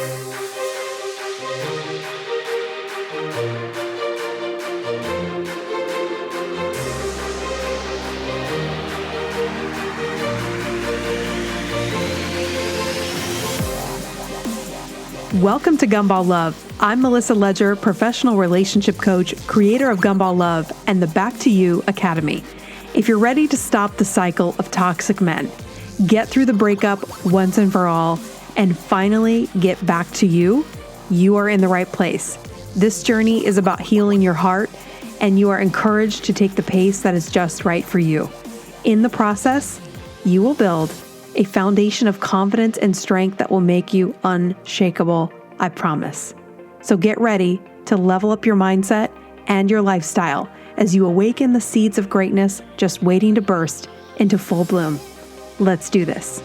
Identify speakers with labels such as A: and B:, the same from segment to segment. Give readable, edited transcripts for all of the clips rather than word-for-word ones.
A: Welcome to Gumball Love. I'm Melissa Ledger, professional relationship coach, creator of Gumball Love and the Back to You Academy. If you're ready to stop the cycle of toxic men, get through the breakup once and for all, and finally get back to you, you are in the right place. This journey is about healing your heart, and you are encouraged to take the pace that is just right for you. In the process, you will build a foundation of confidence and strength that will make you unshakable, I promise. So get ready to level up your mindset and your lifestyle as you awaken the seeds of greatness just waiting to burst into full bloom. Let's do this.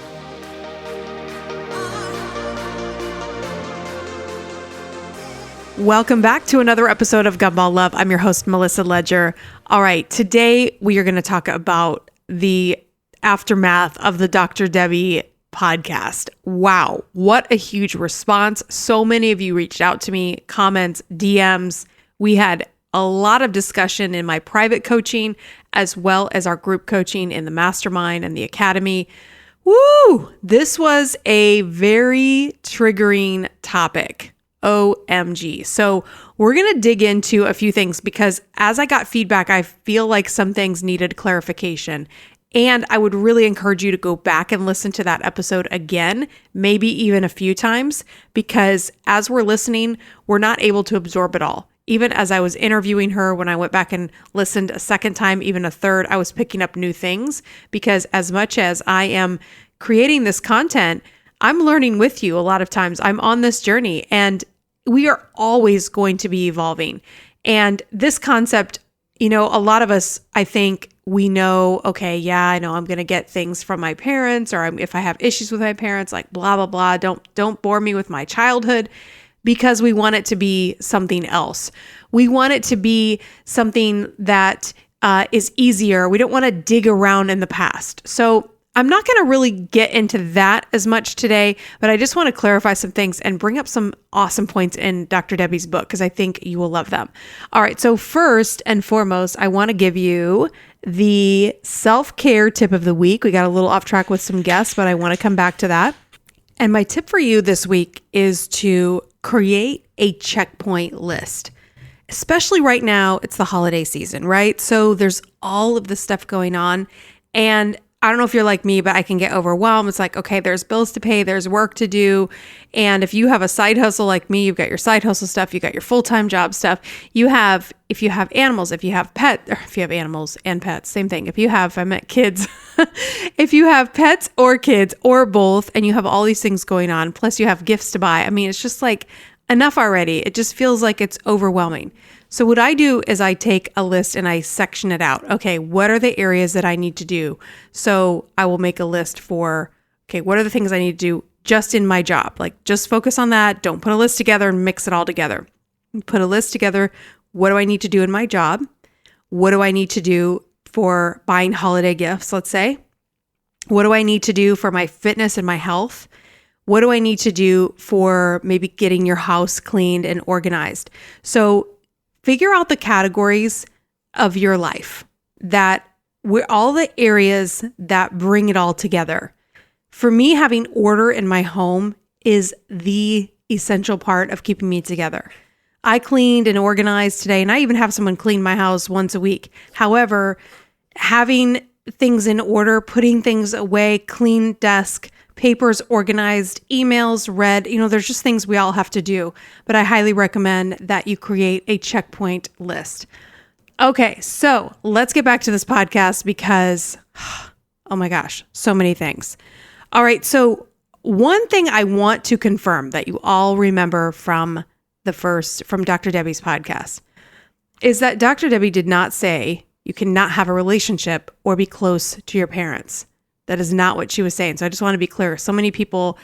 A: Welcome back to another episode of Gumball Love. I'm your host, Melissa Ledger. All right, today we are going to talk about the aftermath of the Dr. Debbie podcast. Wow, what a huge response. So many of you reached out to me, comments, DMs. We had a lot of discussion in my private coaching, as well as our group coaching in the mastermind and the academy. Woo! This was a very triggering topic. OMG. So we're going to dig into a few things because as I got feedback, I feel like some things needed clarification. And I would really encourage you to go back and listen to that episode again, maybe even a few times, because as we're listening, we're not able to absorb it all. Even as I was interviewing her, when I went back and listened a second time, even a third, I was picking up new things because as much as I am creating this content, I'm learning with you a lot of times. I'm on this journey and we are always going to be evolving. And this concept, a lot of us, I think, we know, okay, yeah, I know I'm going to get things from my parents, or if I have issues with my parents, like blah, blah, blah, don't bore me with my childhood, because we want it to be something else. We want it to be something that is easier. We don't want to dig around in the past. So I'm not going to really get into that as much today, but I just want to clarify some things and bring up some awesome points in Dr. Debbie's book because I think you will love them. All right, so first and foremost, I want to give you the self-care tip of the week. We got a little off track with some guests, but I want to come back to that. And my tip for you this week is to create a checkpoint list. Especially right now, it's the holiday season, right? So there's all of this stuff going on. And I don't know if you're like me, but I can get overwhelmed. It's like, okay, there's bills to pay, there's work to do. And if you have a side hustle like me, you've got your side hustle stuff, you got your full-time job stuff. If you have animals, if you have animals and pets, same thing. I meant kids. If you have pets or kids or both, and you have all these things going on, plus you have gifts to buy. I mean, it's just like enough already. It just feels like it's overwhelming. So what I do is I take a list and I section it out. Okay, what are the areas that I need to do? So I will make a list for, okay, what are the things I need to do just in my job? Like just focus on that. Don't put a list together and mix it all together. Put a list together. What do I need to do in my job? What do I need to do for buying holiday gifts, let's say? What do I need to do for my fitness and my health? What do I need to do for maybe getting your house cleaned and organized? So figure out the categories of your life that we're all the areas that bring it all together. For me, having order in my home is the essential part of keeping me together. I cleaned and organized today, and I even have someone clean my house once a week. However, having things in order, putting things away, clean desk, papers organized, emails read, there's just things we all have to do. But I highly recommend that you create a checkpoint list. Okay, so let's get back to this podcast because, oh my gosh, so many things. All right, so one thing I want to confirm that you all remember from Dr. Debbie's podcast is that Dr. Debbie did not say you cannot have a relationship or be close to your parents. That is not what she was saying. So I just want to be clear. So many people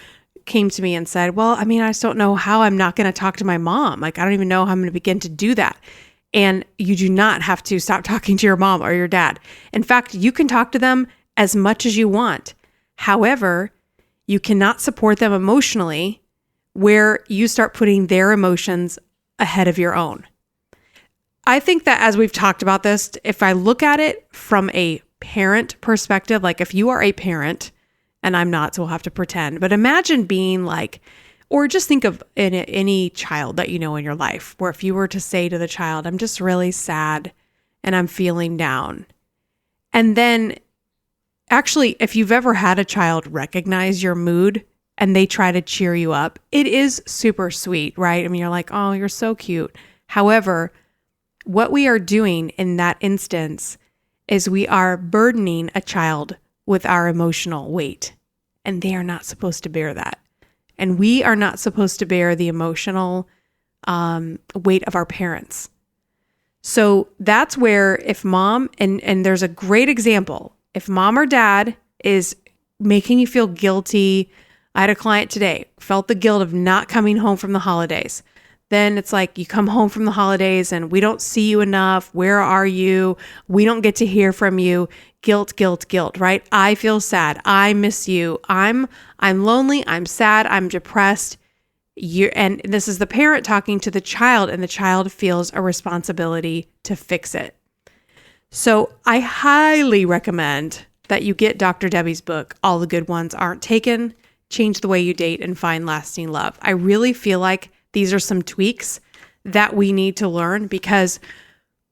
A: came to me and said, well, I just don't know how I'm not going to talk to my mom. Like, I don't even know how I'm going to begin to do that. And you do not have to stop talking to your mom or your dad. In fact, you can talk to them as much as you want. However, you cannot support them emotionally where you start putting their emotions ahead of your own. I think that as we've talked about this, if I look at it from a parent perspective, like if you are a parent, and I'm not, so we'll have to pretend, but imagine being like, or just think of any child that you know in your life, where if you were to say to the child, I'm just really sad and I'm feeling down. And then actually, if you've ever had a child recognize your mood and they try to cheer you up, it is super sweet, right? I mean, you're like, oh, you're so cute. However, what we are doing in that instance is we are burdening a child with our emotional weight, and they are not supposed to bear that. And we are not supposed to bear the emotional weight of our parents. So that's where if mom, and there's a great example, if mom or dad is making you feel guilty. I had a client today, felt the guilt of not coming home from the holidays. Then it's like you come home from the holidays and we don't see you enough. Where are you? We don't get to hear from you. Guilt, guilt, guilt, right? I feel sad. I miss you. I'm lonely. I'm sad. I'm depressed. And this is the parent talking to the child, and the child feels a responsibility to fix it. So I highly recommend that you get Dr. Debbie's book, All the Good Ones Aren't Taken, Change the Way You Date and Find Lasting Love. I really feel like these are some tweaks that we need to learn, because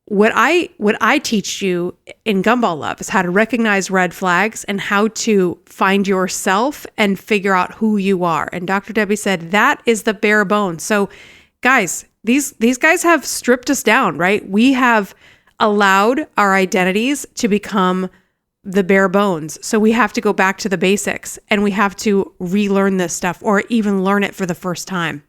A: what I teach you in Gumball Love is how to recognize red flags and how to find yourself and figure out who you are. And Dr. Debbie said that is the bare bones. So guys, these guys have stripped us down, right? We have allowed our identities to become the bare bones. So we have to go back to the basics, and we have to relearn this stuff or even learn it for the first time.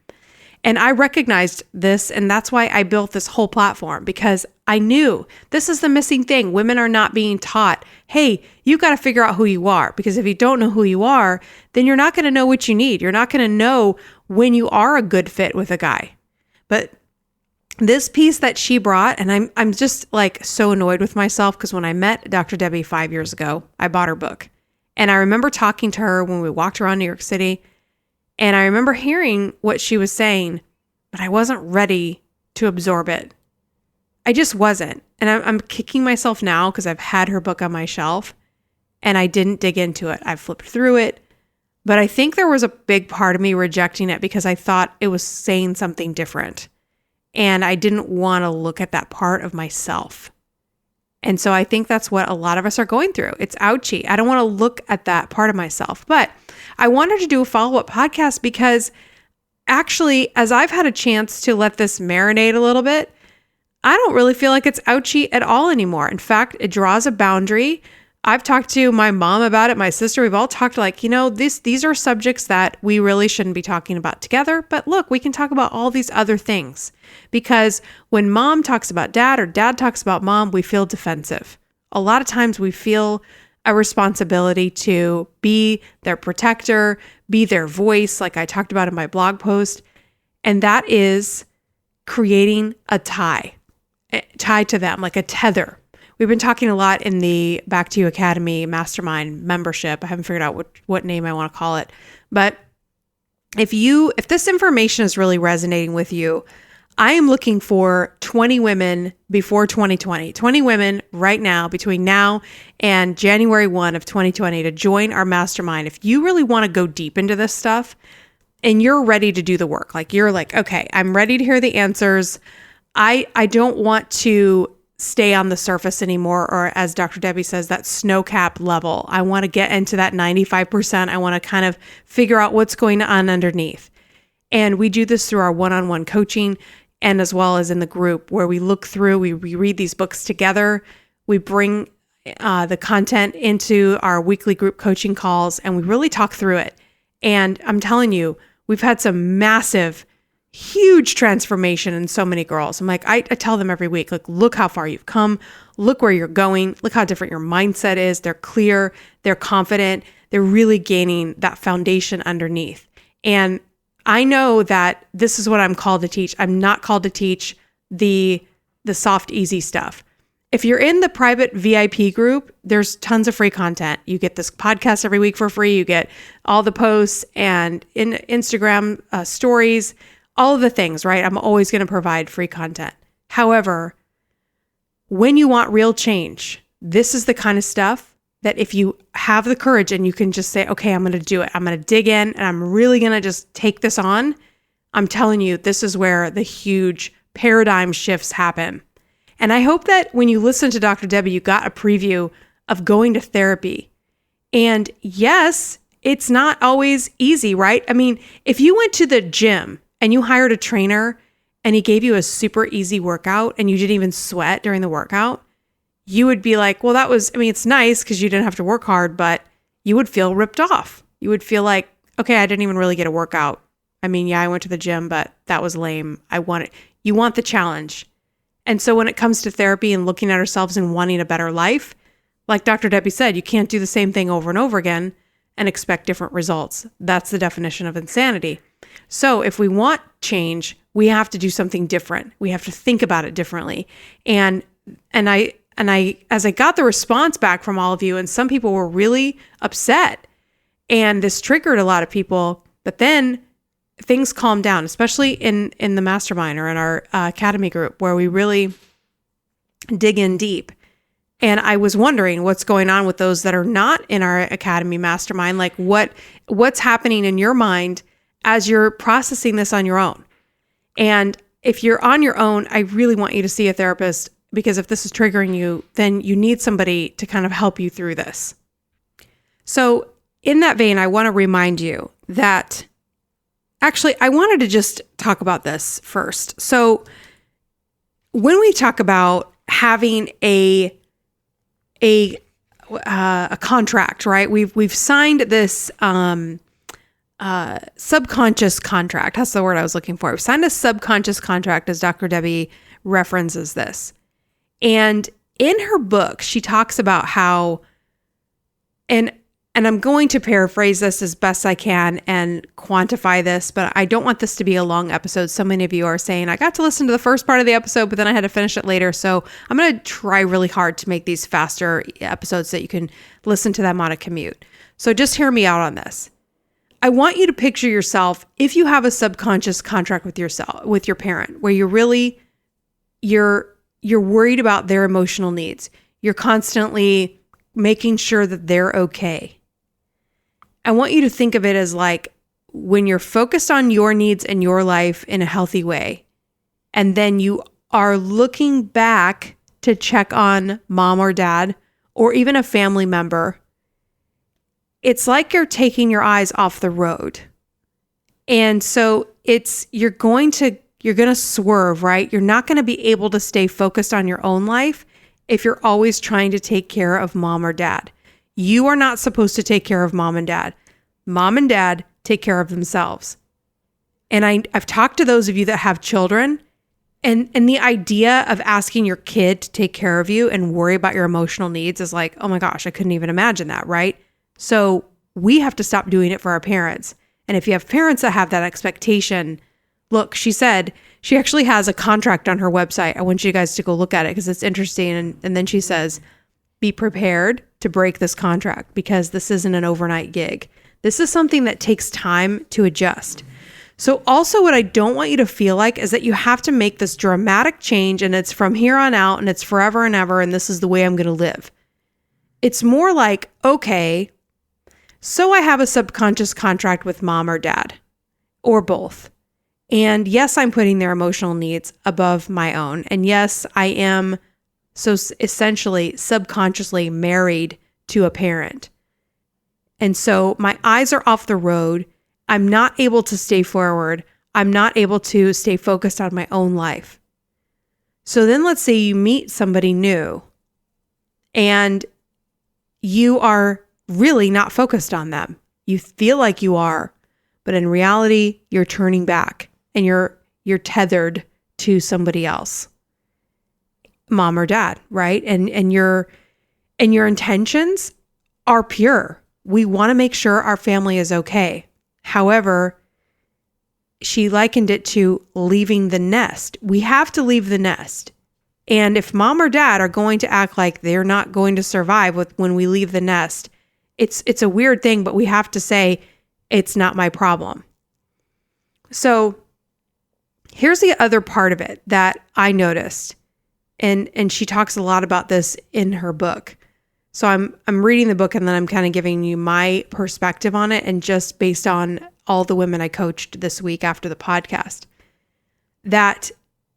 A: And I recognized this, and that's why I built this whole platform, because I knew this is the missing thing. Women are not being taught, hey, you got to figure out who you are, because if you don't know who you are, then you're not going to know what you need. You're not going to know when you are a good fit with a guy. But this piece that she brought, and I'm just like so annoyed with myself, because when I met Dr. Debbie 5 years ago, I bought her book. And I remember talking to her when we walked around New York City, and I remember hearing what she was saying, but I wasn't ready to absorb it. I just wasn't. And I'm kicking myself now because I've had her book on my shelf and I didn't dig into it. I flipped through it, but I think there was a big part of me rejecting it because I thought it was saying something different. And I didn't want to look at that part of myself. And so I think that's what a lot of us are going through. It's ouchy. I don't want to look at that part of myself. But I wanted to do a follow-up podcast because actually, as I've had a chance to let this marinate a little bit, I don't really feel like it's ouchy at all anymore. In fact, it draws a boundary. I've talked to my mom about it, my sister. We've all talked like, these are subjects that we really shouldn't be talking about together. But look, we can talk about all these other things, because when mom talks about dad or dad talks about mom, we feel defensive. A lot of times we feel a responsibility to be their protector, be their voice, like I talked about in my blog post. And that is creating a tie to them, like a tether. We've been talking a lot in the Back to You Academy Mastermind membership. I haven't figured out what name I want to call it. But if this information is really resonating with you, I am looking for 20 women before 2020, 20 women right now, between now and January 1 of 2020, to join our mastermind. If you really want to go deep into this stuff and you're ready to do the work, like you're like, okay, I'm ready to hear the answers. I don't want to stay on the surface anymore, or as Dr. Debbie says, that snow cap level. I want to get into that 95%. I want to kind of figure out what's going on underneath. And we do this through our one-on-one coaching, and as well as in the group, where we look through, we read these books together. We bring the content into our weekly group coaching calls, and we really talk through it. And I'm telling you, we've had some massive, huge transformation in so many girls. I'm like, I tell them every week, like, look how far you've come, look where you're going, look how different your mindset is. They're clear, they're confident, they're really gaining that foundation underneath. And I know that this is what I'm called to teach. I'm not called to teach the soft, easy stuff. If you're in the private VIP group, there's tons of free content. You get this podcast every week for free. You get all the posts and in Instagram stories, all of the things, right? I'm always going to provide free content. However, when you want real change, this is the kind of stuff that if you have the courage and you can just say, okay, I'm going to do it. I'm going to dig in and I'm really going to just take this on. I'm telling you, this is where the huge paradigm shifts happen. And I hope that when you listen to Dr. Debbie, you got a preview of going to therapy. And yes, it's not always easy, right? I mean, if you went to the gym and you hired a trainer and he gave you a super easy workout and you didn't even sweat during the workout, you would be like, well, it's nice because you didn't have to work hard, but you would feel ripped off. You would feel like, okay, I didn't even really get a workout. I mean, yeah, I went to the gym, but that was lame. You want the challenge. And so when it comes to therapy and looking at ourselves and wanting a better life, like Dr. Debbie said, you can't do the same thing over and over again and expect different results. That's the definition of insanity. So if we want change, we have to do something different. We have to think about it differently. And I, as I got the response back from all of you, and some people were really upset, and this triggered a lot of people, but then things calmed down, especially in the mastermind or in our academy group where we really dig in deep. And I was wondering what's going on with those that are not in our academy mastermind, like what's happening in your mind as you're processing this on your own. And if you're on your own, I really want you to see a therapist, because if this is triggering you, then you need somebody to kind of help you through this. So in that vein, I want to remind you that actually, I wanted to just talk about this first. So when we talk about having a contract, right? We've signed this subconscious contract. That's the word I was looking for. We've signed a subconscious contract, as Dr. Debbie references this. And in her book, she talks about how, and I'm going to paraphrase this as best I can and quantify this, but I don't want this to be a long episode. So many of you are saying, I got to listen to the first part of the episode, but then I had to finish it later. So I'm going to try really hard to make these faster episodes so that you can listen to them on a commute. So just hear me out on this. I want you to picture yourself, if you have a subconscious contract with your parent, where you're worried about their emotional needs. You're constantly making sure that they're okay. I want you to think of it as like when you're focused on your needs and your life in a healthy way, and then you are looking back to check on mom or dad or even a family member, it's like you're taking your eyes off the road. And so you're going to swerve, right? You're not going to be able to stay focused on your own life if you're always trying to take care of mom or dad. You are not supposed to take care of mom and dad. Mom and dad take care of themselves. And I've talked to those of you that have children, and the idea of asking your kid to take care of you and worry about your emotional needs is like, oh my gosh, I couldn't even imagine that, right? So we have to stop doing it for our parents. And if you have parents that have that expectation, look, she said she actually has a contract on her website. I want you guys to go look at it because it's interesting. And then she says, be prepared to break this contract because this isn't an overnight gig. This is something that takes time to adjust. So also what I don't want you to feel like is that you have to make this dramatic change and it's from here on out and it's forever and ever and this is the way I'm going to live. It's more like, okay, so I have a subconscious contract with mom or dad or both. And yes, I'm putting their emotional needs above my own. And yes, I am so essentially subconsciously married to a parent. And so my eyes are off the road. I'm not able to stay forward. I'm not able to stay focused on my own life. So then let's say you meet somebody new and you are really not focused on them. You feel like you are, but in reality, you're turning back and you're tethered to somebody else, mom or dad, right? And your intentions are pure. We want to make sure our family is okay. However, she likened it to leaving the nest. We have to leave the nest. And if mom or dad are going to act like they're not going to survive when we leave the nest, it's a weird thing, but we have to say, it's not my problem. So here's the other part of it that I noticed. And she talks a lot about this in her book. So I'm reading the book and then I'm kind of giving you my perspective on it, and just based on all the women I coached this week after the podcast, that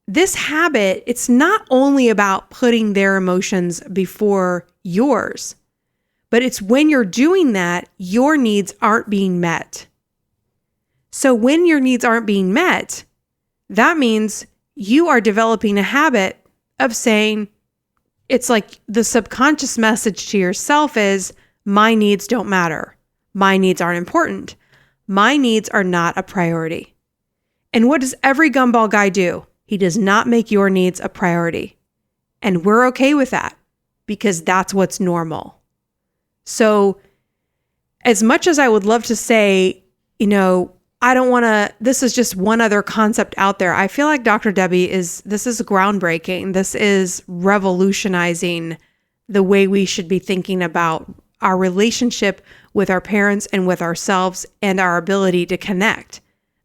A: this habit, it's not only about putting their emotions before yours, but it's when you're doing that, your needs aren't being met. So when your needs aren't being met, that means you are developing a habit of saying, it's like the subconscious message to yourself is, my needs don't matter. My needs aren't important. My needs are not a priority. And what does every gumball guy do? He does not make your needs a priority. And we're okay with that because that's what's normal. So as much as I would love to say, I don't want to, this is just one other concept out there. I feel like Dr. Debbie this is groundbreaking. This is revolutionizing the way we should be thinking about our relationship with our parents and with ourselves and our ability to connect.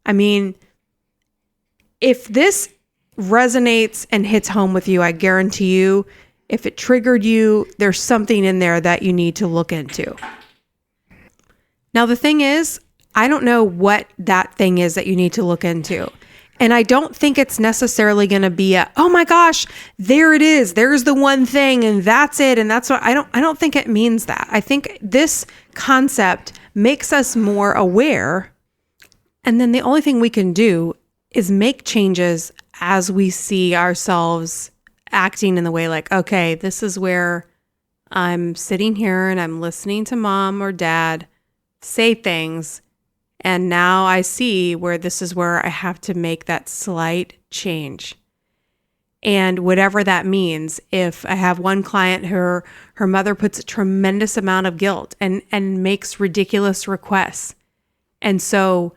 A: I mean, if this resonates and hits home with you, I guarantee you, if it triggered you, there's something in there that you need to look into. Now, the thing is, I don't know what that thing is that you need to look into. And I don't think it's necessarily going to be oh my gosh, there it is. There's the one thing and that's it. And that's what I don't think it means that. I think this concept makes us more aware. And then the only thing we can do is make changes as we see ourselves acting in the way like, okay, this is where I'm sitting here and I'm listening to mom or dad say things. And now I see where this is where I have to make that slight change. And whatever that means, if I have one client, her mother puts a tremendous amount of guilt and makes ridiculous requests. And so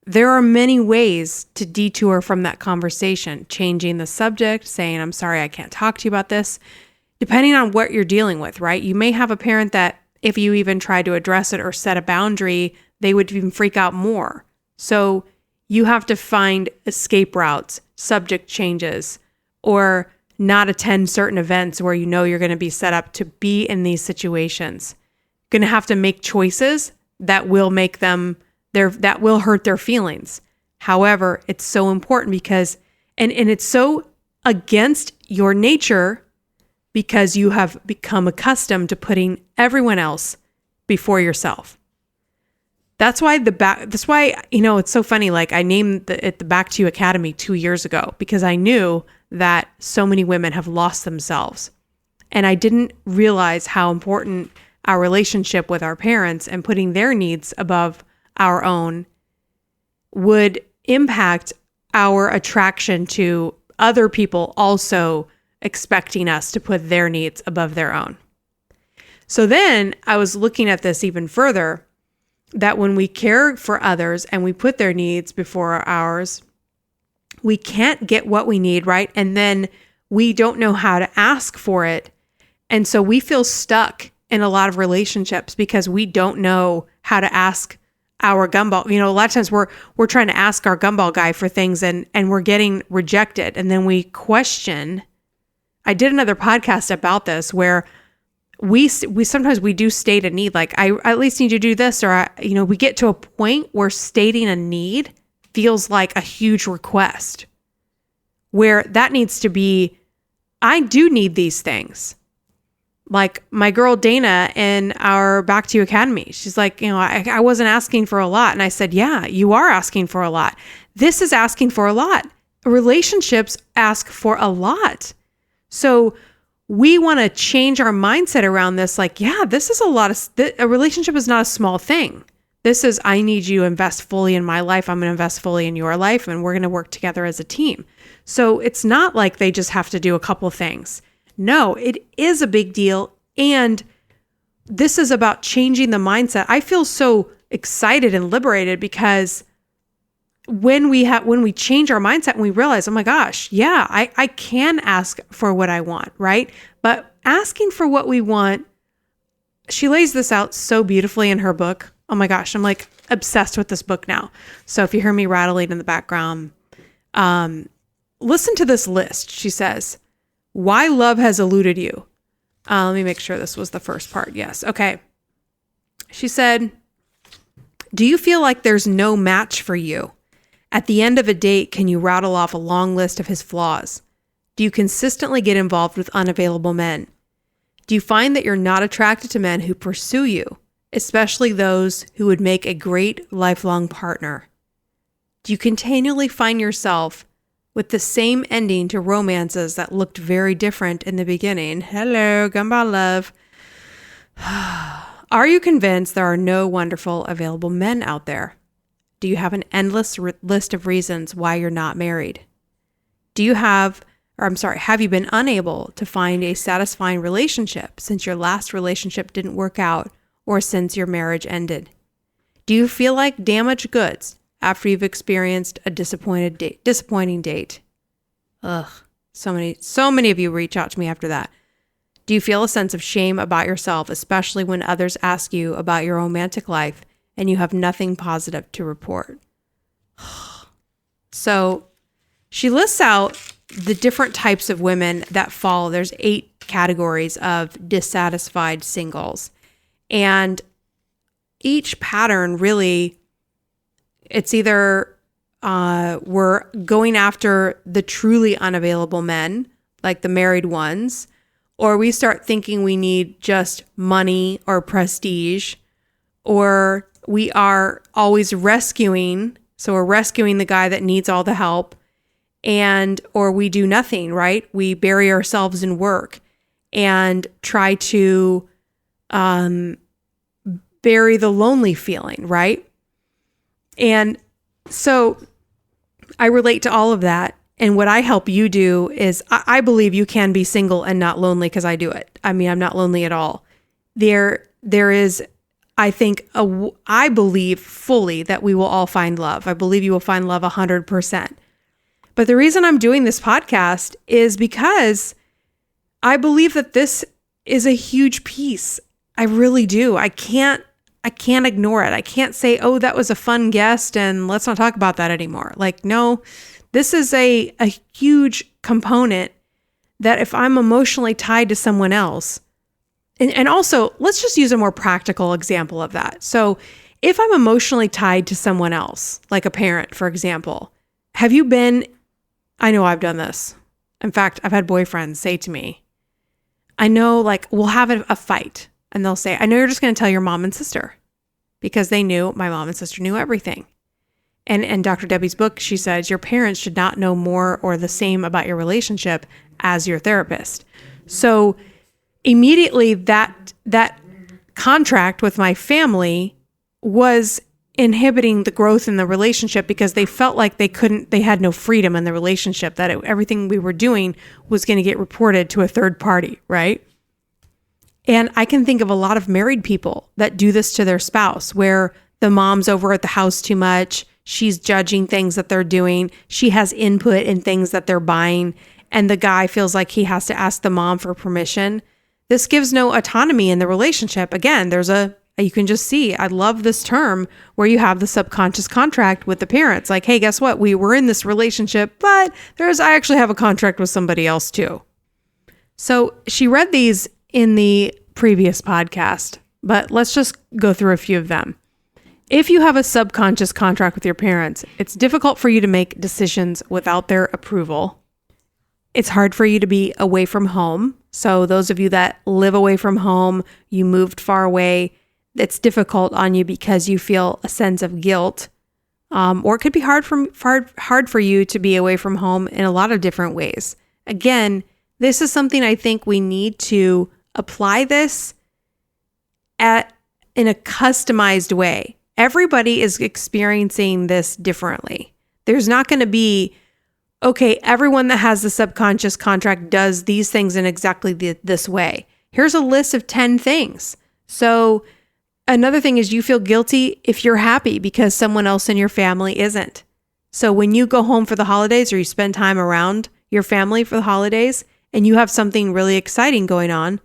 A: there are many ways to detour from that conversation, changing the subject, saying, I'm sorry, I can't talk to you about this, depending on what you're dealing with, right? You may have a parent that if you even try to address it or set a boundary, they would even freak out more. So you have to find escape routes, subject changes, or not attend certain events where you're going to be set up to be in these situations. Going to have to make choices that will make them that will hurt their feelings. However, it's so important because and it's so against your nature because you have become accustomed to putting everyone else before yourself. That's why it's so funny. Like I named it the Back to You Academy 2 years ago because I knew that so many women have lost themselves. And I didn't realize how important our relationship with our parents and putting their needs above our own would impact our attraction to other people also expecting us to put their needs above their own. So then I was looking at this even further, that when we care for others and we put their needs before ours, we can't get what we need, right? And then we don't know how to ask for it. And so we feel stuck in a lot of relationships because we don't know how to ask our gumball. A lot of times we're trying to ask our gumball guy for things and we're getting rejected. And then we question. I did another podcast about this where we sometimes we do state a need, like I at least need to do this, or we get to a point where stating a need feels like a huge request, where that needs to be, I do need these things. Like my girl Dana in our Back to You Academy, she's like, I wasn't asking for a lot, and I said, yeah, you are asking for a lot. This is asking for a lot. Relationships ask for a lot, so we want to change our mindset around this. Like, yeah, this is a lot a relationship is not a small thing. This is, I need you to invest fully in my life. I'm going to invest fully in your life, and we're going to work together as a team. So it's not like they just have to do a couple things. No, it is a big deal. And this is about changing the mindset. I feel so excited and liberated because when we change our mindset and we realize, oh my gosh, yeah, I can ask for what I want, right? But asking for what we want, she lays this out so beautifully in her book. Oh my gosh, I'm like obsessed with this book now. So if you hear me rattling in the background, listen to this list. She says, why love has eluded you. Let me make sure this was the first part. Yes. Okay. She said, do you feel like there's no match for you? At the end of a date, can you rattle off a long list of his flaws? Do you consistently get involved with unavailable men? Do you find that you're not attracted to men who pursue you, especially those who would make a great lifelong partner? Do you continually find yourself with the same ending to romances that looked very different in the beginning? Hello, Gumball Love. Are you convinced there are no wonderful available men out there? Do you have an endless list of reasons why you're not married? Have you been unable to find a satisfying relationship since your last relationship didn't work out or since your marriage ended? Do you feel like damaged goods after you've experienced a disappointing date? Ugh, so many of you reach out to me after that. Do you feel a sense of shame about yourself, especially when others ask you about your romantic life and you have nothing positive to report? So she lists out the different types of women that fall. There's 8 categories of dissatisfied singles. And each pattern really, it's either we're going after the truly unavailable men, like the married ones, or we start thinking we need just money or prestige, or we are always rescuing. So we're rescuing the guy that needs all the help, or we do nothing, right? We bury ourselves in work and try to bury the lonely feeling, right? And so I relate to all of that. And what I help you do is I believe you can be single and not lonely, because I do it. I mean, I'm not lonely at all. There is, I think, I believe fully that we will all find love. I believe you will find love 100%. But the reason I'm doing this podcast is because I believe that this is a huge piece. I really do. I can't ignore it. I can't say, oh, that was a fun guest and let's not talk about that anymore. Like, no, this is a huge component that if I'm emotionally tied to someone else, and also let's just use a more practical example of that. So if I'm emotionally tied to someone else, like a parent, for example, I know I've done this. In fact, I've had boyfriends say to me, I know, like, we'll have a fight and they'll say, I know you're just going to tell your mom and sister, because they knew, my mom and sister knew everything. And Dr. Debbie's book, she says, your parents should not know more or the same about your relationship as your therapist. So immediately that contract with my family was inhibiting the growth in the relationship, because they felt like they had no freedom in the relationship, that everything we were doing was going to get reported to a third party, right? And I can think of a lot of married people that do this to their spouse, where the mom's over at the house too much. She's judging things that they're doing. She has input in things that they're buying. And the guy feels like he has to ask the mom for permission. This gives no autonomy in the relationship. Again, you can just see, I love this term where you have the subconscious contract with the parents. Like, hey, guess what? We were in this relationship, but I actually have a contract with somebody else too. So she read these in the previous podcast, but let's just go through a few of them. If you have a subconscious contract with your parents, it's difficult for you to make decisions without their approval. It's hard for you to be away from home. So those of you that live away from home, you moved far away, it's difficult on you because you feel a sense of guilt. Or it could be hard for you to be away from home in a lot of different ways. Again, this is something I think we need to apply this in a customized way. Everybody is experiencing this differently. There's not going to be, okay, everyone that has the subconscious contract does these things in exactly this way. Here's a list of 10 things. So another thing is, you feel guilty if you're happy because someone else in your family isn't. So when you go home for the holidays or you spend time around your family for the holidays and you have something really exciting going on,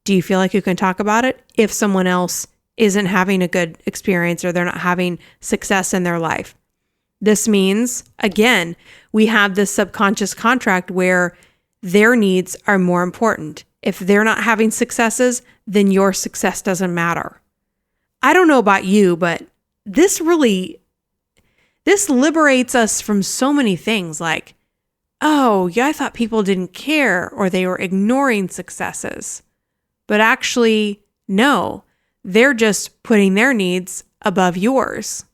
A: do you feel like you can talk about it if someone else isn't having a good experience or they're not having success in their life? This means, again, we have this subconscious contract where their needs are more important. If they're not having successes, then your success doesn't matter. I don't know about you, but this liberates us from so many things like, oh, yeah, I thought people didn't care or they were ignoring successes. But actually, no, they're just putting their needs above yours.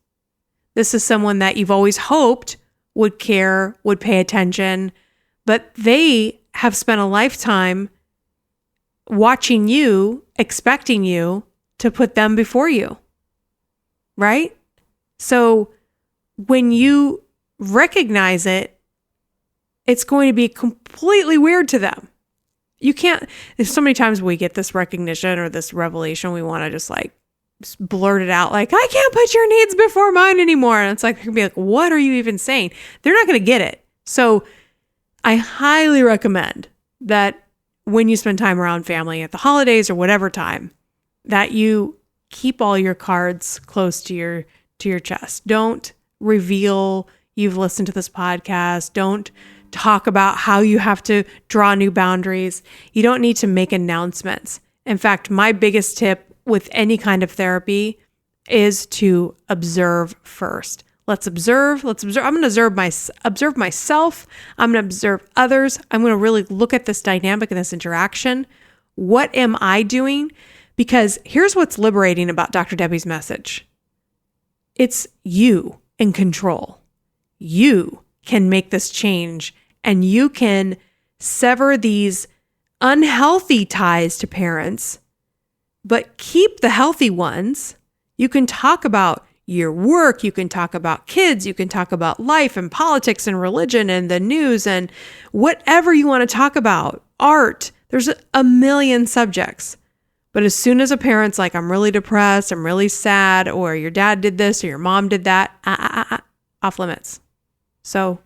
A: This is someone that you've always hoped would care, would pay attention, but they have spent a lifetime watching you, expecting you to put them before you, right? So when you recognize it, it's going to be completely weird to them. You can't, there's so many times we get this recognition or this revelation, we want to just blurt it out like, I can't put your needs before mine anymore. And it's like, they're going to be like, what are you even saying? They're not going to get it. So I highly recommend that when you spend time around family at the holidays or whatever time, that you keep all your cards close to your chest. Don't reveal you've listened to this podcast. Don't talk about how you have to draw new boundaries. You don't need to make announcements. In fact, my biggest tip with any kind of therapy is to observe first. Let's observe. I'm going to observe myself. I'm going to observe others. I'm going to really look at this dynamic and this interaction. What am I doing? Because here's what's liberating about Dr. Debbie's message. It's you in control. You can make this change and you can sever these unhealthy ties to parents, but keep the healthy ones. You can talk about your work. You can talk about kids. You can talk about life and politics and religion and the news and whatever you want to talk about, art. There's a million subjects. But as soon as a parent's like, I'm really depressed, I'm really sad, or your dad did this or your mom did that, off limits. So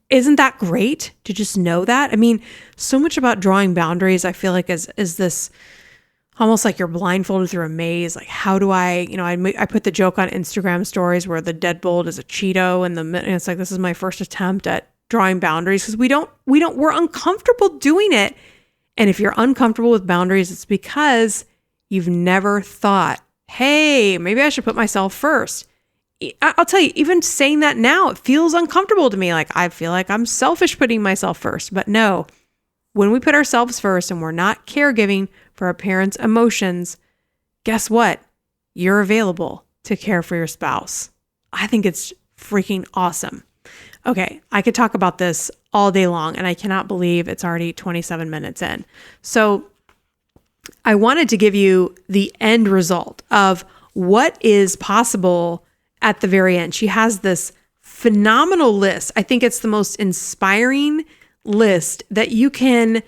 A: isn't that great to just know that? I mean, so much about drawing boundaries, I feel like is this almost like you're blindfolded through a maze. Like, how do I put the joke on Instagram stories where the deadbolt is a Cheeto and it's like, this is my first attempt at drawing boundaries because we're uncomfortable doing it. And if you're uncomfortable with boundaries, it's because you've never thought, hey, maybe I should put myself first. I'll tell you, even saying that now, it feels uncomfortable to me. Like, I feel like I'm selfish putting myself first. But no, when we put ourselves first and we're not caregiving for our parents' emotions, guess what? You're available to care for your spouse. I think it's freaking awesome. Okay, I could talk about this all day long, and I cannot believe it's already 27 minutes in. So I wanted to give you the end result of what is possible at the very end. She has this phenomenal list. I think it's the most inspiring list that you can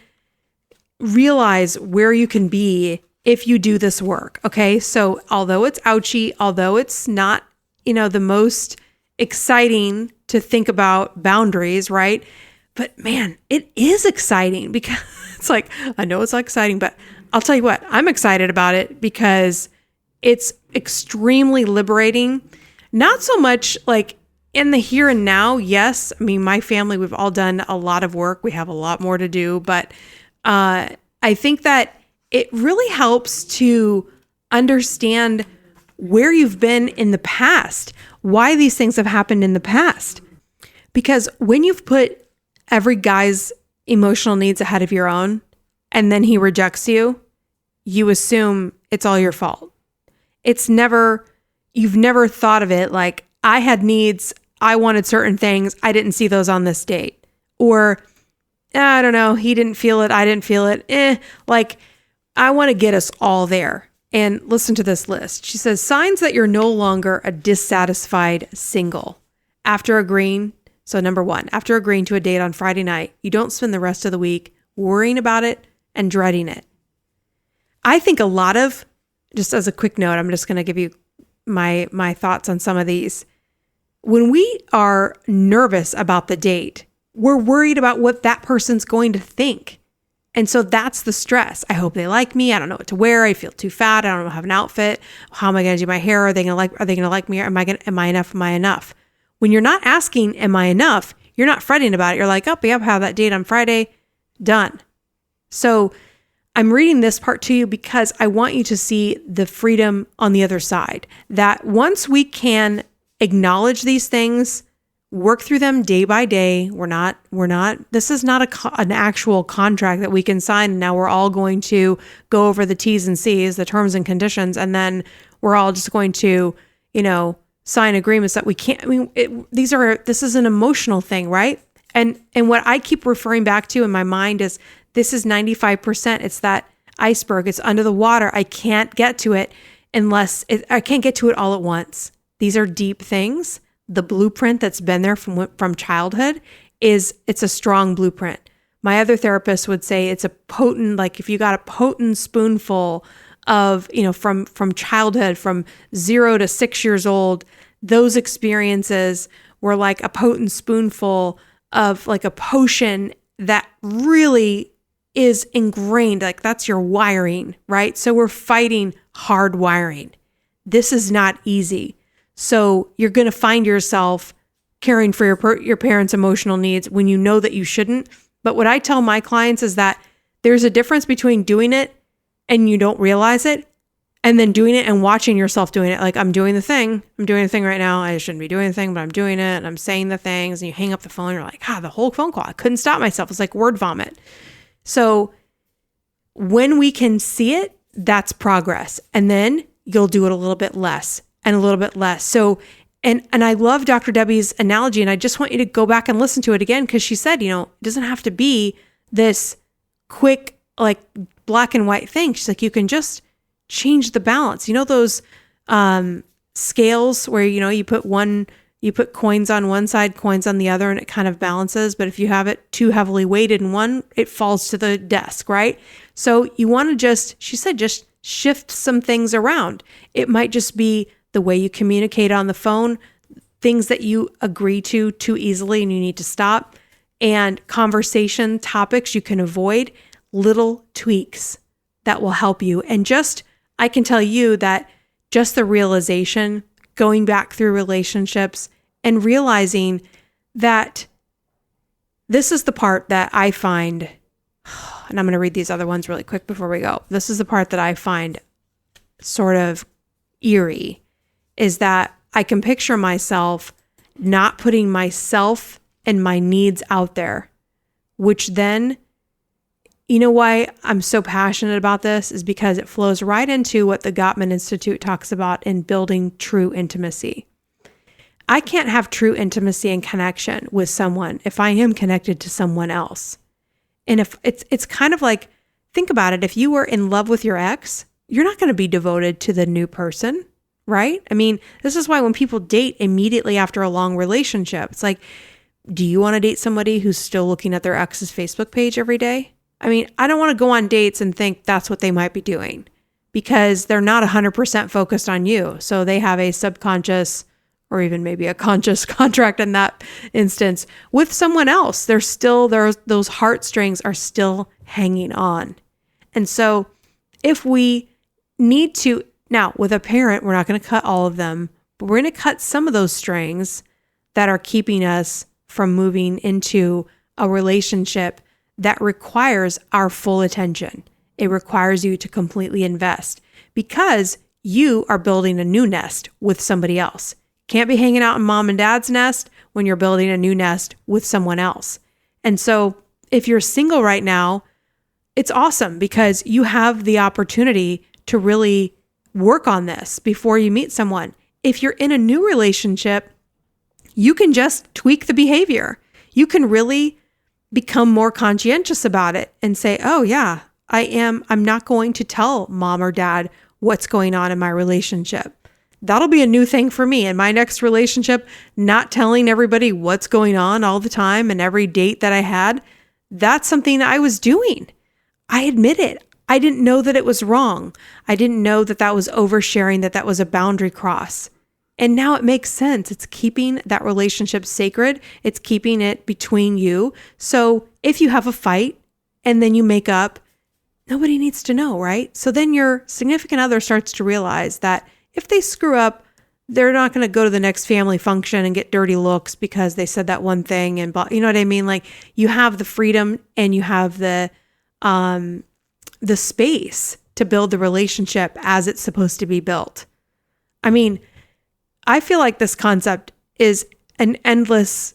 A: realize where you can be if you do this work. Okay, so although it's ouchy, although it's not, the most exciting to think about boundaries, right? But man, it is exciting because it's like, I know it's exciting, but I'll tell you what, I'm excited about it because it's extremely liberating. Not so much like in the here and now. Yes. I mean, my family, we've all done a lot of work. We have a lot more to do, but I think that it really helps to understand where you've been in the past, why these things have happened in the past. Because when you've put every guy's emotional needs ahead of your own, and then he rejects you, you assume it's all your fault. You've never thought of it like, I had needs, I wanted certain things, I didn't see those on this date. Or, I don't know, he didn't feel it, I didn't feel it. Like, I want to get us all there. And listen to this list. She says, signs that you're no longer a dissatisfied single. After agreeing, so number one, after agreeing to a date on Friday night, you don't spend the rest of the week worrying about it and dreading it. I think just as a quick note, I'm just going to give you my thoughts on some of these. when we are nervous about the date, we're worried about what that person's going to think. And so that's the stress. I hope they like me. I don't know what to wear. I feel too fat. I don't have an outfit. How am I going to do my hair? Are they going to like me? Am I enough? Am I enough? When you're not asking, am I enough? You're not fretting about it. You're like, oh, yeah, I have that date on Friday. Done. So I'm reading this part to you because I want you to see the freedom on the other side, that once we can acknowledge these things, work through them day by day. This is not an actual contract that we can sign. And now we're all going to go over the T's and C's, the terms and conditions. And then we're all just going to, sign agreements that we can't, this is an emotional thing, right? And what I keep referring back to in my mind is this is 95%. It's that iceberg. It's under the water. I can't get to it I can't get to it all at once. These are deep things. The blueprint that's been there from childhood it's a strong blueprint. My other therapist would say it's a potent, like if you got a potent spoonful of, from childhood, from 0 to 6 years old, those experiences were like a potent spoonful of like a potion that really is ingrained. Like that's your wiring, right? So we're fighting hard wiring. This is not easy. So you're going to find yourself caring for your parents' emotional needs when you know that you shouldn't. But what I tell my clients is that there's a difference between doing it and you don't realize it, and then doing it and watching yourself doing it. Like I'm doing the thing right now. I shouldn't be doing the thing, but I'm doing it and I'm saying the things, and you hang up the phone. You're like, the whole phone call, I couldn't stop myself. It's like word vomit. So when we can see it, that's progress. And then you'll do it a little bit less and a little bit less. So, and I love Dr. Debbie's analogy, and I just want you to go back and listen to it again, because she said, it doesn't have to be this quick, like black and white thing. She's like, you can just change the balance. Those scales where, you put coins on one side, coins on the other, and it kind of balances. But if you have it too heavily weighted in one, it falls to the desk, right? So you want to she said, just shift some things around. It might just be the way you communicate on the phone, things that you agree to too easily and you need to stop, and conversation topics you can avoid, little tweaks that will help you. And I can tell you that just the realization, going back through relationships and realizing that this is the part that I find, and I'm going to read these other ones really quick before we go. This is the part that I find sort of eerie, is that I can picture myself not putting myself and my needs out there, which then, why I'm so passionate about this is because it flows right into what the Gottman Institute talks about in building true intimacy. I can't have true intimacy and connection with someone if I am connected to someone else. And if it's kind of like, think about it. If you were in love with your ex, you're not going to be devoted to the new person, right? I mean, this is why when people date immediately after a long relationship, it's like, do you want to date somebody who's still looking at their ex's Facebook page every day? I mean, I don't want to go on dates and think that's what they might be doing, because they're not 100% focused on you. So they have a subconscious or even maybe a conscious contract in that instance with someone else. Those heartstrings are still hanging on. And so if we need to, now with a parent, we're not going to cut all of them, but we're going to cut some of those strings that are keeping us from moving into a relationship that requires our full attention. It requires you to completely invest because you are building a new nest with somebody else. Can't be hanging out in mom and dad's nest when you're building a new nest with someone else. And so if you're single right now, it's awesome because you have the opportunity to really work on this before you meet someone. If you're in a new relationship, you can just tweak the behavior. You can really become more conscientious about it and say, oh yeah, I'm not going to tell mom or dad what's going on in my relationship. That'll be a new thing for me in my next relationship, not telling everybody what's going on all the time and every date that I had. That's something I was doing. I admit it. I didn't know that it was wrong. I didn't know that that was oversharing, that was a boundary cross. And now it makes sense. It's keeping that relationship sacred. It's keeping it between you. So if you have a fight and then you make up, nobody needs to know, right? So then your significant other starts to realize that if they screw up, they're not going to go to the next family function and get dirty looks because they said that one thing and you know what I mean? Like you have the freedom and you have the space to build the relationship as it's supposed to be built. I mean, I feel like this concept is an endless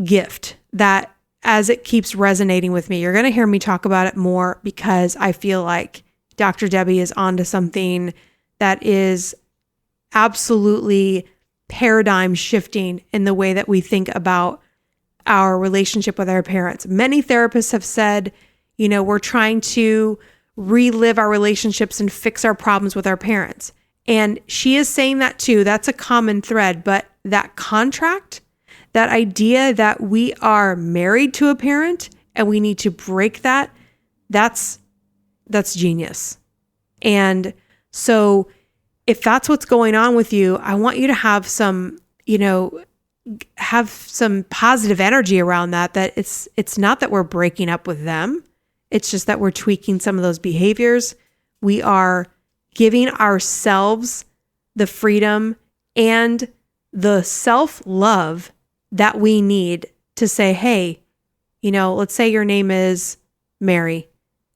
A: gift that as it keeps resonating with me, you're going to hear me talk about it more because I feel like Dr. Debbie is onto something that is absolutely paradigm shifting in the way that we think about our relationship with our parents. Many therapists have said, you know, we're trying to relive our relationships and fix our problems with our parents. And she is saying that too. That's a common thread. But that contract, that idea that we are married to a parent and we need to break that, that's genius. And so if that's what's going on with you, I want you to have some, have some positive energy around that it's not that we're breaking up with them. It's just that we're tweaking some of those behaviors. We are giving ourselves the freedom and the self-love that we need to say, hey, let's say your name is Mary.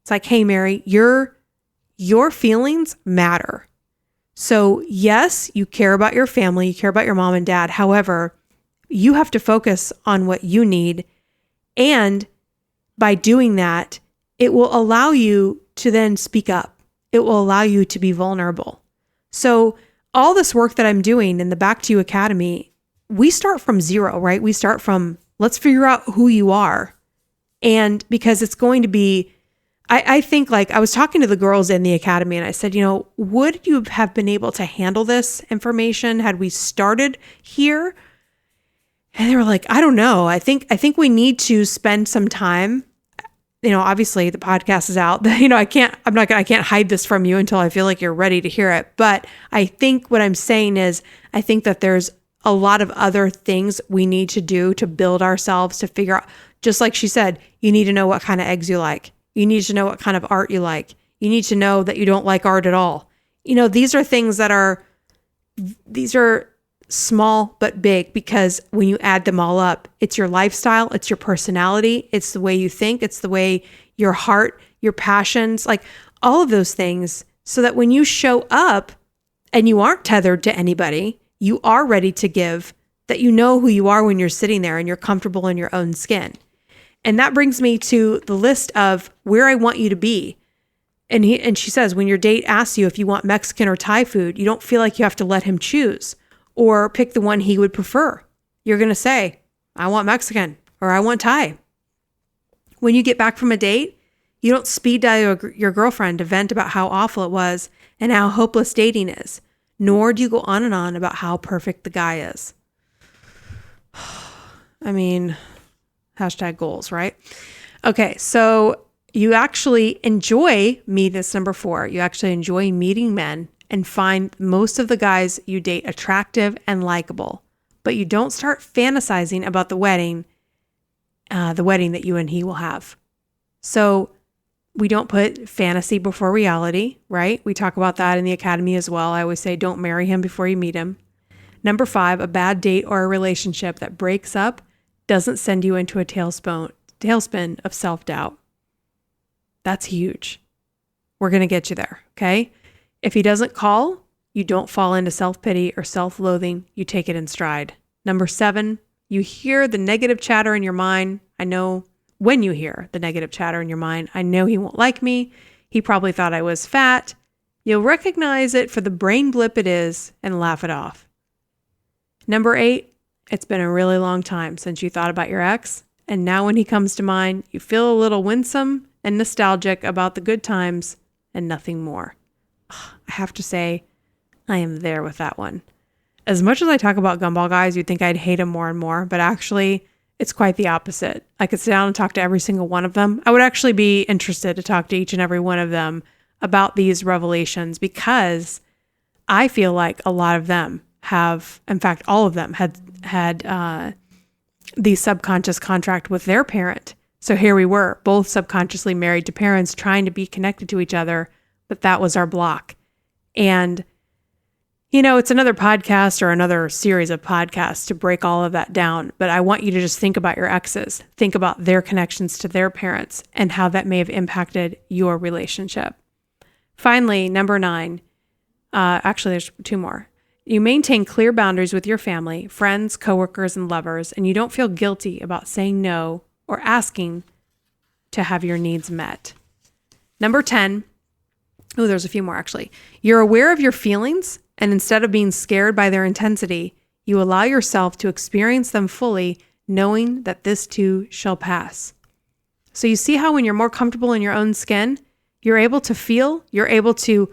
A: It's like, hey, Mary, your feelings matter. So yes, you care about your family, you care about your mom and dad. However, you have to focus on what you need. And by doing that, it will allow you to then speak up. It will allow you to be vulnerable. So all this work that I'm doing in the Back to You Academy, we start from zero, right? We start from, let's figure out who you are. And because it's going to be, I think like I was talking to the girls in the academy and I said, would you have been able to handle this information had we started here? And they were like, I don't know. I think we need to spend some time. Obviously the podcast is out. I can't hide this from you until I feel like you're ready to hear it. But I think what I'm saying is I think that there's a lot of other things we need to do to build ourselves, to figure out, just like she said, you need to know what kind of eggs you like. You need to know what kind of art you like. You need to know that you don't like art at all. These are things that these are small but big, because when you add them all up, it's your lifestyle, it's your personality, it's the way you think, it's the way your heart, your passions, like all of those things, so that when you show up and you aren't tethered to anybody, you are ready to give, that you know who you are when you're sitting there and you're comfortable in your own skin. And that brings me to the list of where I want you to be. And she says, when your date asks you if you want Mexican or Thai food, you don't feel like you have to let him choose or pick the one he would prefer. You're going to say, I want Mexican or I want Thai. When you get back from a date, you don't speed dial your girlfriend to vent about how awful it was and how hopeless dating is, nor do you go on and on about how perfect the guy is. I mean, #goals, right? Okay, so you actually enjoy this number 4. You actually enjoy meeting men and find most of the guys you date attractive and likable, but you don't start fantasizing about the wedding that you and he will have. So we don't put fantasy before reality, right? We talk about that in the academy as well. I always say, don't marry him before you meet him. Number 5, a bad date or a relationship that breaks up doesn't send you into a tailspin of self-doubt. That's huge. We're going to get you there, okay? If he doesn't call, you don't fall into self-pity or self-loathing. You take it in stride. Number 7, you hear the negative chatter in your mind. I know when you hear the negative chatter in your mind, I know he won't like me. He probably thought I was fat. You'll recognize it for the brain blip it is and laugh it off. Number 8, it's been a really long time since you thought about your ex, and now when he comes to mind, you feel a little winsome and nostalgic about the good times and nothing more. I have to say, I am there with that one. As much as I talk about gumball guys, you'd think I'd hate them more and more, but actually, it's quite the opposite. I could sit down and talk to every single one of them. I would actually be interested to talk to each and every one of them about these revelations, because I feel like a lot of them have, in fact, all of them had the subconscious contract with their parent. So here we were, both subconsciously married to parents trying to be connected to each other, but that was our block. And, it's another podcast or another series of podcasts to break all of that down, but I want you to just think about your exes, think about their connections to their parents and how that may have impacted your relationship. Finally, number 9, actually there's 2 more. You maintain clear boundaries with your family, friends, coworkers, and lovers, and you don't feel guilty about saying no or asking to have your needs met. Number 10, there's a few more actually. You're aware of your feelings, and instead of being scared by their intensity, you allow yourself to experience them fully, knowing that this too shall pass. So you see how when you're more comfortable in your own skin, you're able to feel, you're able to,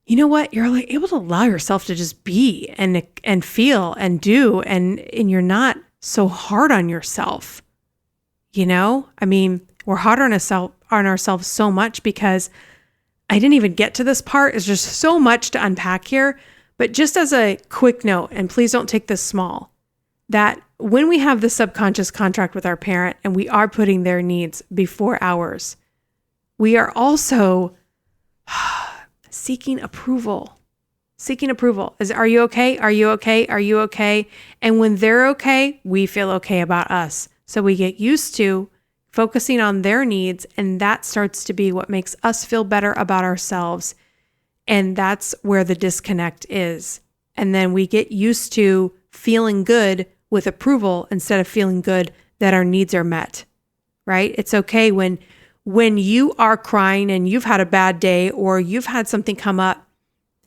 A: you're like able to allow yourself to just be and feel and do, and you're not so hard on yourself. We're hard on ourselves so much because I didn't even get to this part. It's just so much to unpack here. But just as a quick note, and please don't take this small, that when we have the subconscious contract with our parent and we are putting their needs before ours, we are also seeking approval. Are you okay? Are you okay? Are you okay? And when they're okay, we feel okay about us. So we get used to focusing on their needs, and that starts to be what makes us feel better about ourselves. And that's where the disconnect is. And then we get used to feeling good with approval instead of feeling good that our needs are met, right? It's okay when you are crying and you've had a bad day or you've had something come up.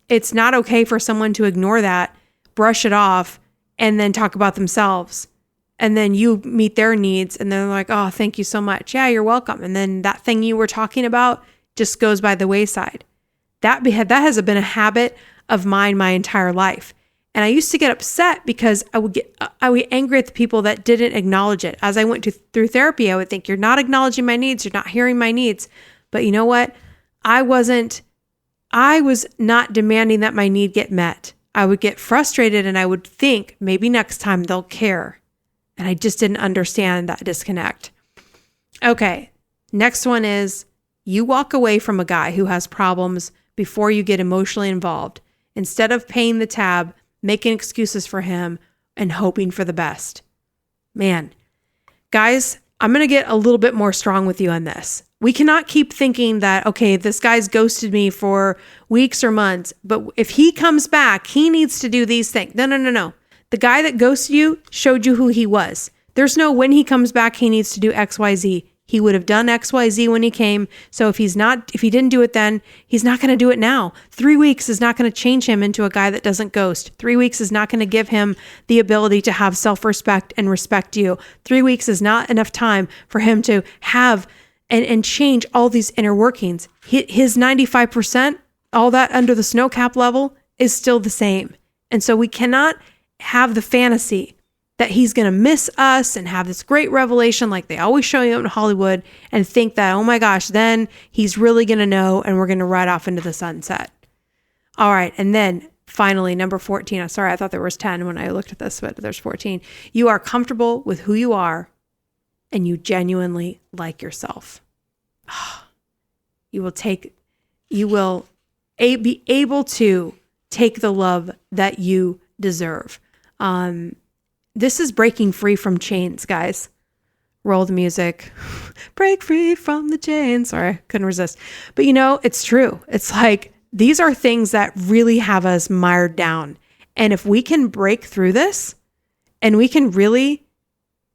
A: It's not okay for someone to ignore that, brush it off, and then talk about themselves. And then you meet their needs and they're like, oh, thank you so much. Yeah, you're welcome. And then that thing you were talking about just goes by the wayside. That has been a habit of mine my entire life. And I used to get upset because I would get angry at the people that didn't acknowledge it. As I went through therapy, I would think, you're not acknowledging my needs. You're not hearing my needs. But you know what? I was not demanding that my need get met. I would get frustrated and I would think maybe next time they'll care. And I just didn't understand that disconnect. Okay, next one is you walk away from a guy who has problems before you get emotionally involved. Instead of paying the tab, making excuses for him, and hoping for the best. Man, guys, I'm going to get a little bit more strong with you on this. We cannot keep thinking that, okay, this guy's ghosted me for weeks or months, but if he comes back, he needs to do these things. No. The guy that ghosted you showed you who he was. There's no when he comes back, he needs to do X, Y, Z. He would have done X, Y, Z when he came. So if he didn't do it then, he's not going to do it now. 3 weeks is not going to change him into a guy that doesn't ghost. 3 weeks is not going to give him the ability to have self-respect and respect you. 3 weeks is not enough time for him to have and change all these inner workings. His 95%, all that under the snow cap level, is still the same. And so we cannot have the fantasy that he's going to miss us and have this great revelation like they always show you in Hollywood and think that, oh my gosh, then he's really going to know and we're going to ride off into the sunset. All right. And then finally, number 14. I'm sorry, I thought there was 10 when I looked at this, but there's 14. You are comfortable with who you are and you genuinely like yourself. You will be able to take the love that you deserve. This is breaking free from chains, guys. Roll the music. Break free from the chains. Sorry, I couldn't resist. But it's true. It's like these are things that really have us mired down. And if we can break through this and we can really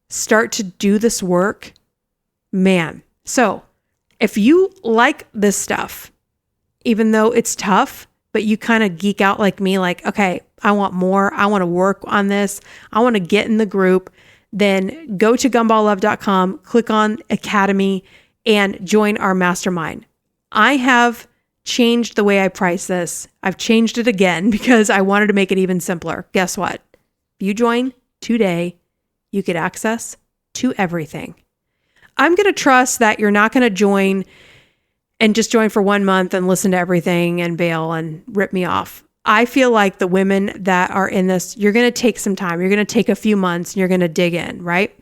A: start to do this work, man. So if you like this stuff, even though it's tough, but you kind of geek out like me, like, okay, I want more. I want to work on this. I want to get in the group. Then go to gumballove.com, click on Academy, and join our mastermind. I have changed the way I price this. I've changed it again because I wanted to make it even simpler. Guess what? If you join today, you get access to everything. I'm going to trust that you're not going to join and just join for 1 month and listen to everything and bail and rip me off. I feel like the women that are in this, you're going to take some time. You're going to take a few months and you're going to dig in, right?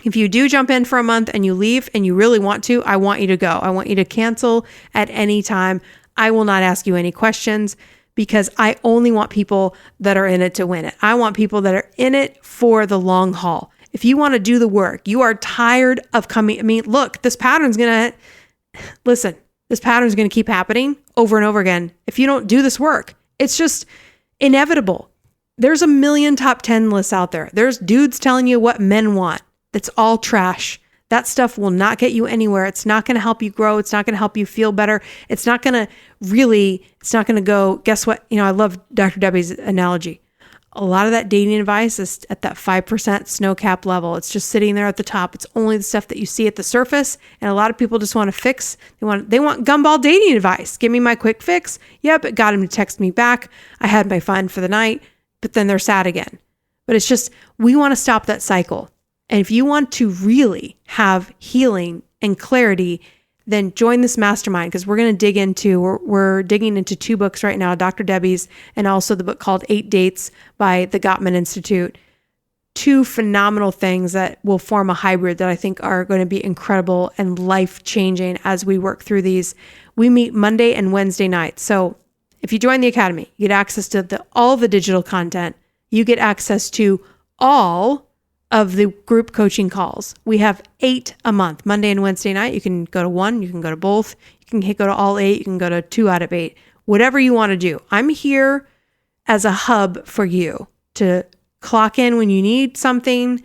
A: If you do jump in for a month and you leave and you really want to, I want you to go. I want you to cancel at any time. I will not ask you any questions because I only want people that are in it to win it. I want people that are in it for the long haul. If you want to do the work, you are tired of coming. I mean, look, this pattern's going to keep happening over and over again. If you don't do this work, it's just inevitable. There's a million top 10 lists out there. There's dudes telling you what men want. That's all trash. That stuff will not get you anywhere. It's not going to help you grow. It's not going to help you feel better. It's not going to go, guess what? I love Dr. Debbie's analogy. A lot of that dating advice is at that 5% snow cap level. It's just sitting there at the top. It's only the stuff that you see at the surface. And a lot of people just want to fix. They want gumball dating advice. Give me my quick fix. Yep, it got him to text me back. I had my fun for the night, but then they're sad again. But it's just, we want to stop that cycle. And if you want to really have healing and clarity, then join this mastermind because we're going to dig into, we're digging into 2 books right now, Dr. Debbie's and also the book called 8 Dates by the Gottman Institute. 2 phenomenal things that will form a hybrid that I think are going to be incredible and life-changing as we work through these. We meet Monday and Wednesday nights. So if you join the Academy, you get access to all the digital content. You get access to all of the group coaching calls. We have 8 a month, Monday and Wednesday night. You can go to 1, you can go to both, you can go to all 8, you can go to 2 out of 8, whatever you want to do. I'm here as a hub for you to clock in when you need something,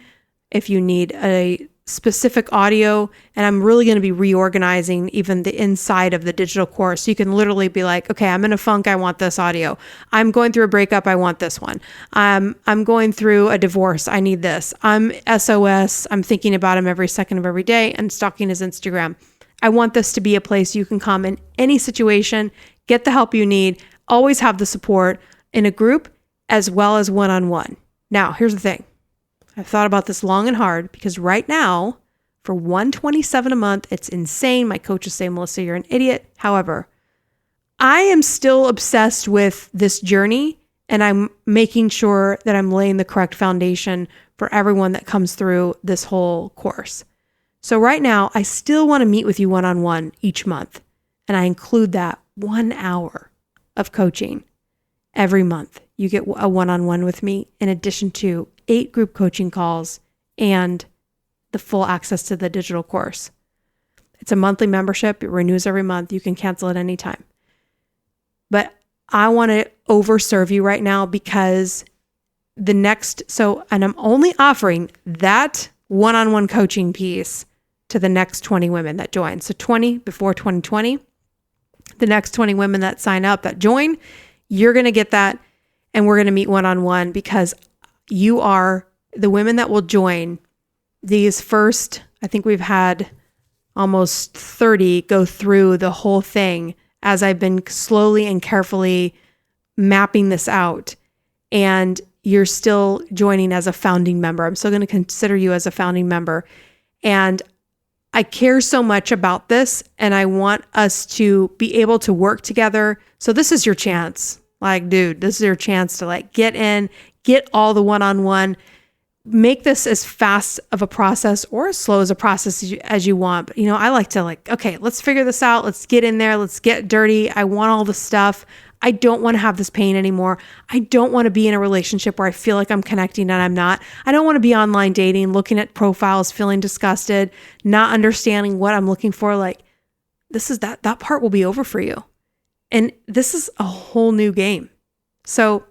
A: if you need a specific audio, and I'm really going to be reorganizing even the inside of the digital course. So you can literally be like, okay, I'm in a funk. I want this audio. I'm going through a breakup. I want this one. I'm going through a divorce. I need this. I'm SOS. I'm thinking about him every second of every day and stalking his Instagram. I want this to be a place you can come in any situation, get the help you need, always have the support in a group as well as one-on-one. Now, here's the thing. I've thought about this long and hard because right now, for $127 a month, it's insane. My coaches say, Melissa, you're an idiot. However, I am still obsessed with this journey and I'm making sure that I'm laying the correct foundation for everyone that comes through this whole course. So right now, I still want to meet with you one-on-one each month. And I include that 1 hour of coaching every month. You get a one-on-one with me in addition to 8 group coaching calls and the full access to the digital course. It's a monthly membership. It renews every month. You can cancel at any time. But I want to overserve you right now because and I'm only offering that one-on-one coaching piece to the next 20 women that join. So 20 before 2020, the next 20 women that sign up, that join, you're going to get that. And we're going to meet one-on-one because you are the women that will join these first, I think we've had almost 30 go through the whole thing as I've been slowly and carefully mapping this out. And you're still joining as a founding member. I'm still going to consider you as a founding member. And I care so much about this and I want us to be able to work together. So this is your chance. Like, dude, this is your chance to get in, get all the one-on-one, make this as fast of a process or as slow as a process as you want. But, I like to okay, let's figure this out. Let's get in there. Let's get dirty. I want all the stuff. I don't want to have this pain anymore. I don't want to be in a relationship where I feel like I'm connecting and I'm not. I don't want to be online dating, looking at profiles, feeling disgusted, not understanding what I'm looking for. That part will be over for you. And this is a whole new game. So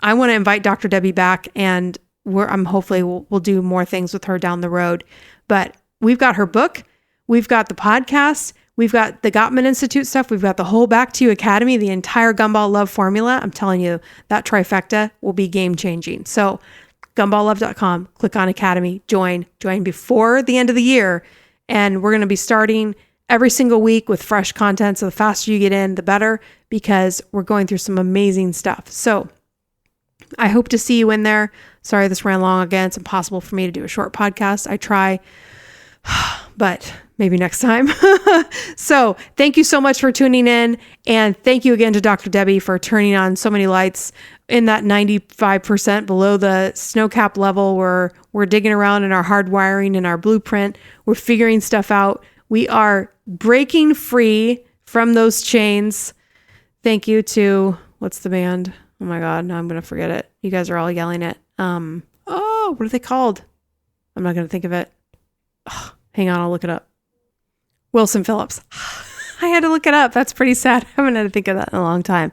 A: I want to invite Dr. Debbie back and hopefully we'll do more things with her down the road. But we've got her book. We've got the podcast. We've got the Gottman Institute stuff. We've got the whole Back to You Academy, the entire Gumball Love formula. I'm telling you, that trifecta will be game changing. So gumballlove.com, click on Academy, join before the end of the year. And we're going to be starting every single week with fresh content. So the faster you get in, the better, because we're going through some amazing stuff. So I hope to see you in there. Sorry, this ran long again. It's impossible for me to do a short podcast. I try, but maybe next time. So thank you so much for tuning in. And thank you again to Dr. Debbie for turning on so many lights in that 95% below the snow cap level. We're digging around in our hardwiring and our blueprint. We're figuring stuff out. We are breaking free from those chains. Thank you to, what's the band? Oh my God, now I'm going to forget it. You guys are all yelling it. What are they called? I'm not going to think of it. Oh, hang on, I'll look it up. Wilson Phillips. I had to look it up. That's pretty sad. I haven't had to think of that in a long time.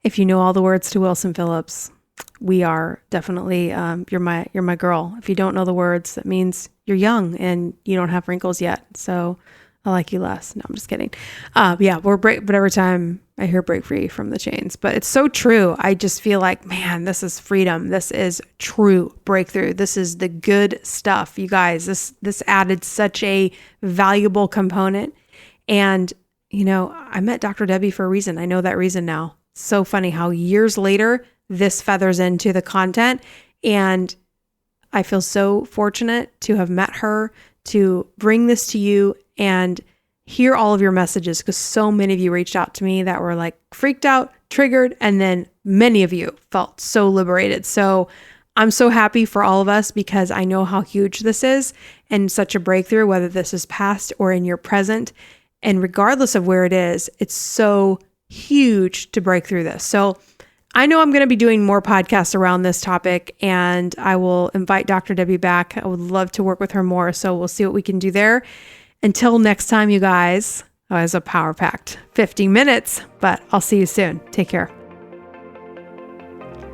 A: If you know all the words to Wilson Phillips, we are definitely, you're my girl. If you don't know the words, that means you're young and you don't have wrinkles yet. So I like you less. No, I'm just kidding. But every time I hear break free from the chains, but it's so true. I just feel like, man, this is freedom. This is true breakthrough. This is the good stuff, you guys. This added such a valuable component. And, I met Dr. Debbie for a reason. I know that reason now. So funny how years later, this feathers into the content. And I feel so fortunate to have met her, to bring this to you and hear all of your messages, because so many of you reached out to me that were like freaked out, triggered, and then many of you felt so liberated. So I'm so happy for all of us, because I know how huge this is and such a breakthrough, whether this is past or in your present. And regardless of where it is, it's so huge to break through this. So I know I'm going to be doing more podcasts around this topic, and I will invite Dr. Debbie back. I would love to work with her more. So we'll see what we can do there. Until next time, you guys, it was a power-packed 50 minutes, but I'll see you soon. Take care.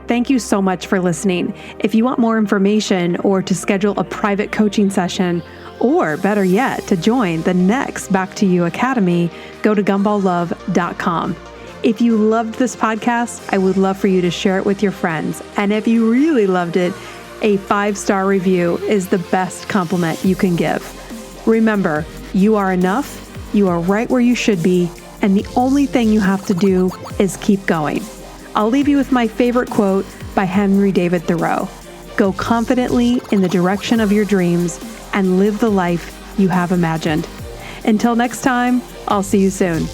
A: Thank you so much for listening. If you want more information or to schedule a private coaching session, or better yet, to join the next Back to You Academy, go to gumballlove.com. If you loved this podcast, I would love for you to share it with your friends. And if you really loved it, a 5-star review is the best compliment you can give. Remember, you are enough, you are right where you should be, and the only thing you have to do is keep going. I'll leave you with my favorite quote by Henry David Thoreau. Go confidently in the direction of your dreams and live the life you have imagined. Until next time, I'll see you soon.